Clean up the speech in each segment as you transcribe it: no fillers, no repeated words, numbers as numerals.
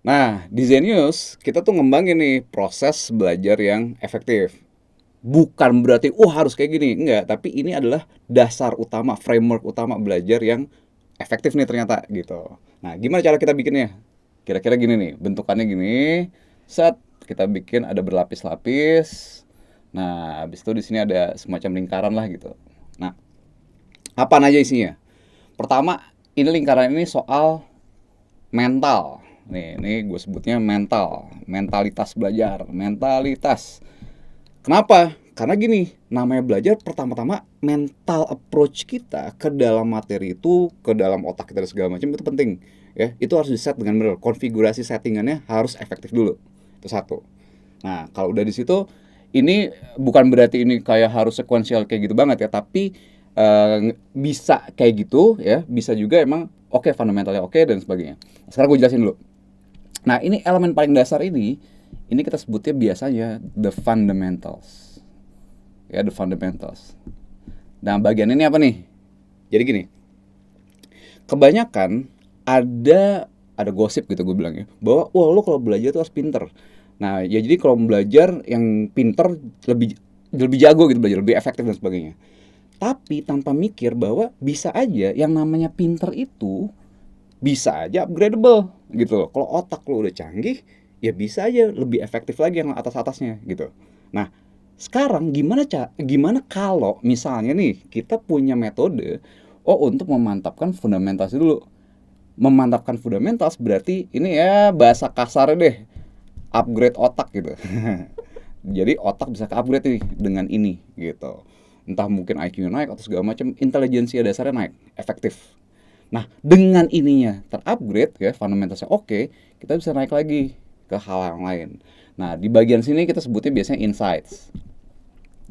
Nah, di Zenius kita tuh ngembangin nih proses belajar yang efektif. Bukan berarti, harus kayak gini, enggak. Tapi ini adalah dasar utama, framework utama belajar yang efektif nih ternyata gitu. Nah, gimana cara kita bikinnya? Kira-kira gini nih, bentukannya gini. Set, kita bikin ada berlapis-lapis. Nah, habis itu di sini ada semacam lingkaran lah gitu. Nah, apa aja isinya? Pertama, ini lingkaran ini soal mental. Ini gue sebutnya mental, mentalitas belajar, mentalitas. Kenapa? Karena gini, namanya belajar pertama-tama mental approach kita ke dalam materi itu, ke dalam otak kita dan segala macam itu penting. Ya, itu harus di set dengan benar. Konfigurasi settingannya harus efektif dulu. Itu satu. Nah, kalau udah di situ, ini bukan berarti ini kayak harus sekuensial kayak gitu banget ya, tapi bisa kayak gitu ya, bisa juga emang oke, fundamentalnya oke dan sebagainya. Sekarang gue jelasin dulu. Nah, ini elemen paling dasar ini kita sebutnya biasanya the fundamentals. Ya, the fundamentals. Nah, bagian ini apa nih? Jadi gini, kebanyakan ada gosip gitu gue bilang ya, bahwa wah lo kalau belajar tuh harus pinter. Nah, ya jadi kalau belajar yang pinter lebih lebih jago gitu, belajar lebih efektif dan sebagainya. Tapi tanpa mikir bahwa bisa aja yang namanya pinter itu bisa aja upgradable gitu loh. Kalau otak lo udah canggih, ya bisa aja lebih efektif lagi yang atas-atasnya gitu. Nah, sekarang gimana kalau misalnya nih kita punya metode untuk memantapkan fundamentals dulu. Memantapkan fundamentals berarti ini ya bahasa kasar deh, upgrade otak gitu. Jadi otak bisa ke-upgrade nih dengan ini gitu. Entah mungkin IQ naik atau segala macam, intelijensia dasarnya naik, efektif. Nah, dengan ininya terupgrade ya, fundamentalnya oke, kita bisa naik lagi ke hal yang lain. Nah, di bagian sini kita sebutnya biasanya insights.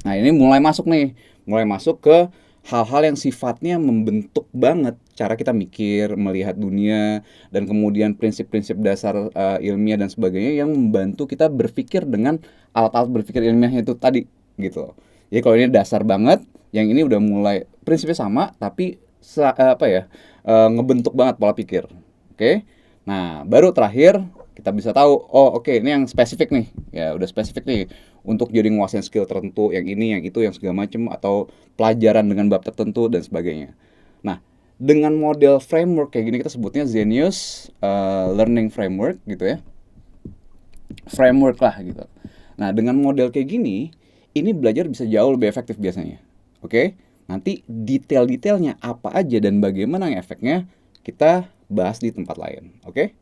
Nah, ini mulai masuk ke hal-hal yang sifatnya membentuk banget cara kita mikir, melihat dunia, dan kemudian prinsip-prinsip dasar ilmiah dan sebagainya yang membantu kita berpikir dengan alat-alat berpikir ilmiah itu tadi gitu. Jadi kalau ini dasar banget, yang ini udah mulai prinsipnya sama tapi ngebentuk banget pola pikir. Oke. Nah, baru terakhir kita bisa tahu, oke, ini yang spesifik nih. Ya, udah spesifik nih untuk jadi nguasain skill tertentu, yang ini, yang itu, yang segala macam, atau pelajaran dengan bab tertentu dan sebagainya. Nah, dengan model framework kayak gini kita sebutnya Zenius Learning Framework gitu ya. Framework lah gitu. Nah, dengan model kayak gini, ini belajar bisa jauh lebih efektif biasanya. Oke? Nanti detail-detailnya apa aja dan bagaimana yang efeknya kita bahas di tempat lain. Oke?